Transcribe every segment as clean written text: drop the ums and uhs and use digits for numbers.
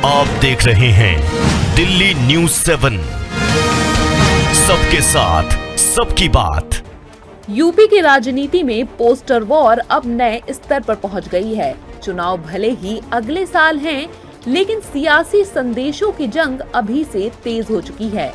आप देख रहे हैं दिल्ली न्यूज़ 7, सबके साथ सबकी बात। यूपी की राजनीति में पोस्टर वॉर अब नए स्तर पर पहुंच गई है। चुनाव भले ही अगले साल हैं, लेकिन सियासी संदेशों की जंग अभी से तेज हो चुकी है।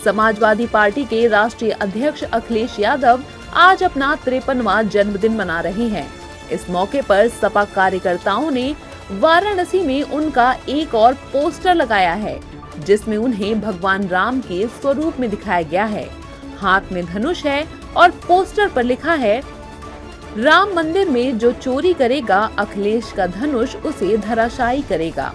समाजवादी पार्टी के राष्ट्रीय अध्यक्ष अखिलेश यादव आज अपना 53वां जन्मदिन मना रहे हैं। इस मौके पर सपा कार्यकर्ताओं ने वाराणसी में उनका एक और पोस्टर लगाया है, जिसमें उन्हें भगवान राम के स्वरूप में दिखाया गया है। हाथ में धनुष है और पोस्टर पर लिखा है, राम मंदिर में जो चोरी करेगा अखिलेश का धनुष उसे धराशायी करेगा।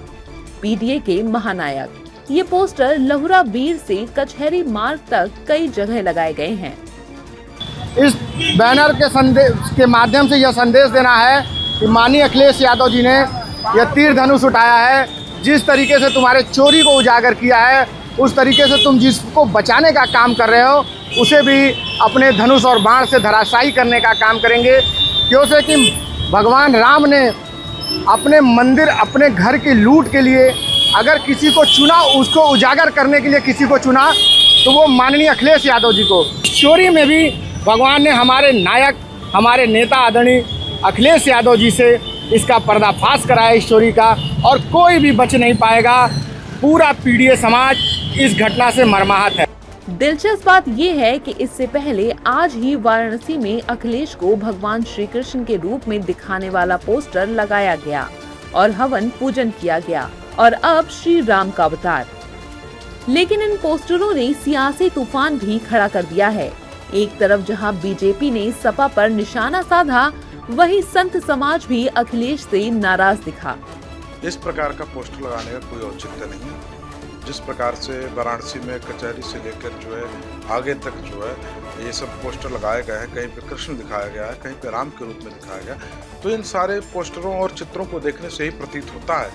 पीडीए के महानायक। ये पोस्टर लहुरा बीर से कचहरी मार्ग तक कई जगह लगाए गए हैं। इस बैनर के माध्यम से यह संदेश देना है कि माननीय अखिलेश यादव जी ने यह तीर धनुष उठाया है। जिस तरीके से तुम्हारे चोरी को उजागर किया है, उस तरीके से तुम जिसको बचाने का काम कर रहे हो, उसे भी अपने धनुष और बाण से धराशायी करने का काम करेंगे। क्योंकि कि भगवान राम ने अपने मंदिर, अपने घर की लूट के लिए अगर किसी को चुना, उसको उजागर करने के लिए किसी को चुना, तो वो माननीय अखिलेश यादव जी को। चोरी में भी भगवान ने हमारे नायक, हमारे नेता आदरणीय अखिलेश यादव जी से इसका पर्दाफाश कराया इस चोरी का, और कोई भी बच नहीं पाएगा। पूरा पीडीए समाज इस घटना से मर्माहत है। दिलचस्प बात ये है कि इससे पहले आज ही वाराणसी में अखिलेश को भगवान श्री कृष्ण के रूप में दिखाने वाला पोस्टर लगाया गया और हवन पूजन किया गया, और अब श्री राम का अवतार। लेकिन इन पोस्टरों ने सियासी तूफान भी खड़ा कर दिया है। एक तरफ जहां बीजेपी ने सपा पर निशाना साधा, वहीं संत समाज भी अखिलेश से नाराज दिखा। इस प्रकार का पोस्टर लगाने का कोई औचित्य नहीं है। जिस प्रकार से वाराणसी में कचहरी से लेकर जो है आगे तक जो है ये सब पोस्टर लगाए गए हैं, कहीं पे कृष्ण दिखाया गया है, कहीं पे राम के रूप में दिखाया गया, तो इन सारे पोस्टरों और चित्रों को देखने से ही प्रतीत होता है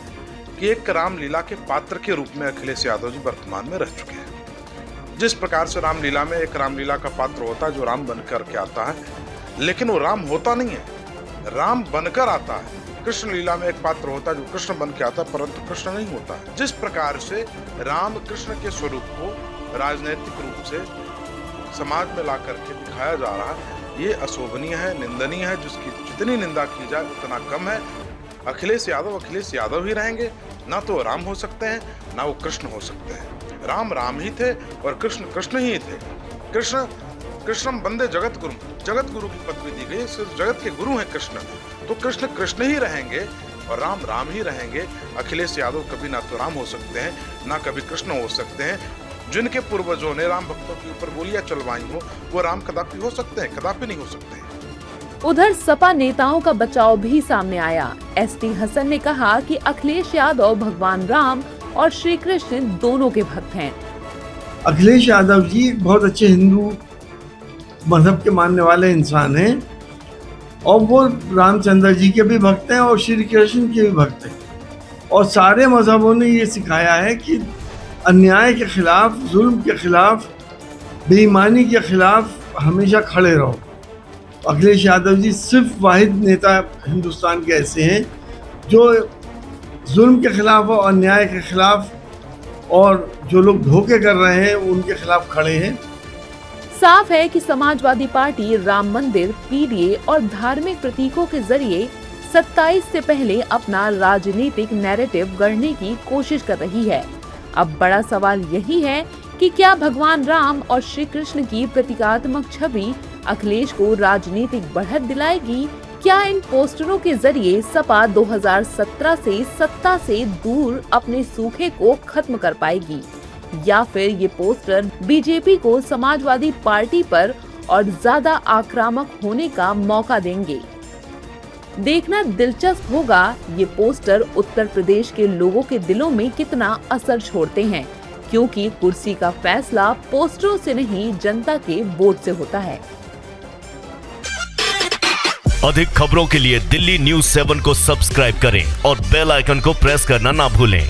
कि एक रामलीला के पात्र के रूप में अखिलेश यादव जी वर्तमान में रह चुके हैं। जिस प्रकार से रामलीला में एक रामलीला का पात्र होता है जो राम बनकर के आता है, लेकिन वो राम होता नहीं है, राम बनकर आता है। कृष्ण लीला में एक पात्र होता है जो कृष्ण बन के आता है, परंतु कृष्ण नहीं होता है। जिस प्रकार से राम कृष्ण के स्वरूप को राजनैतिक रूप से समाज में ला करके दिखाया जा रहा है, ये अशोभनीय है, निंदनीय है। जिसकी जितनी निंदा की जाए उतना कम है। अखिलेश यादव ही रहेंगे, ना तो राम हो सकते हैं, ना वो कृष्ण हो सकते हैं। राम राम ही थे और कृष्ण कृष्ण ही थे। कृष्णम वंदे जगत गुरु की पदवी दी गई। सिर्फ जगत के गुरु हैं कृष्ण, तो कृष्ण कृष्ण ही रहेंगे और राम राम ही रहेंगे। अखिलेश यादव कभी ना तो राम हो सकते हैं, ना कभी कृष्ण हो सकते हैं। जिनके पूर्वजों ने राम भक्तों के ऊपर गोलियां चलवाई हो, वो राम कदापि हो सकते हैं, कदापि नहीं हो सकते हैं। उधर सपा नेताओं का बचाव भी सामने आया। एसटी हसन ने कहा कि अखिलेश यादव भगवान राम और श्री कृष्ण दोनों के भक्त हैं। अखिलेश यादव जी बहुत अच्छे हिंदू मजहब के मानने वाले इंसान हैं, और वो रामचंद्र जी के भी भक्त हैं और श्री कृष्ण के भी भक्त हैं। और सारे मजहबों ने ये सिखाया है कि अन्याय के खिलाफ, जुल्म के खिलाफ, बेईमानी के खिलाफ हमेशा खड़े रहो। अखिलेश यादव जी सिर्फ वाहिद नेता हिंदुस्तान के ऐसे हैं जो जुल्म के खिलाफ और अन्याय के खिलाफ, और जो लोग धोखे कर रहे हैं उनके खिलाफ खड़े हैं। साफ है कि समाजवादी पार्टी राम मंदिर, पीडीए और धार्मिक प्रतीकों के जरिए 27 से पहले अपना राजनीतिक नैरेटिव गढ़ने की कोशिश कर रही है। अब बड़ा सवाल यही है कि क्या भगवान राम और श्री कृष्ण की प्रतीकात्मक छवि अखिलेश को राजनीतिक बढ़त दिलाएगी? क्या इन पोस्टरों के जरिए सपा 2017 से सत्ता से दूर अपने सूखे को खत्म कर पाएगी, या फिर ये पोस्टर बीजेपी को समाजवादी पार्टी पर और ज्यादा आक्रामक होने का मौका देंगे? देखना दिलचस्प होगा ये पोस्टर उत्तर प्रदेश के लोगों के दिलों में कितना असर छोड़ते हैं, क्योंकि कुर्सी का फैसला पोस्टरों से नहीं, जनता के वोट से होता है। अधिक खबरों के लिए दिल्ली न्यूज़ 7 को सब्सक्राइब करें और बेल आइकन को प्रेस करना ना भूलें।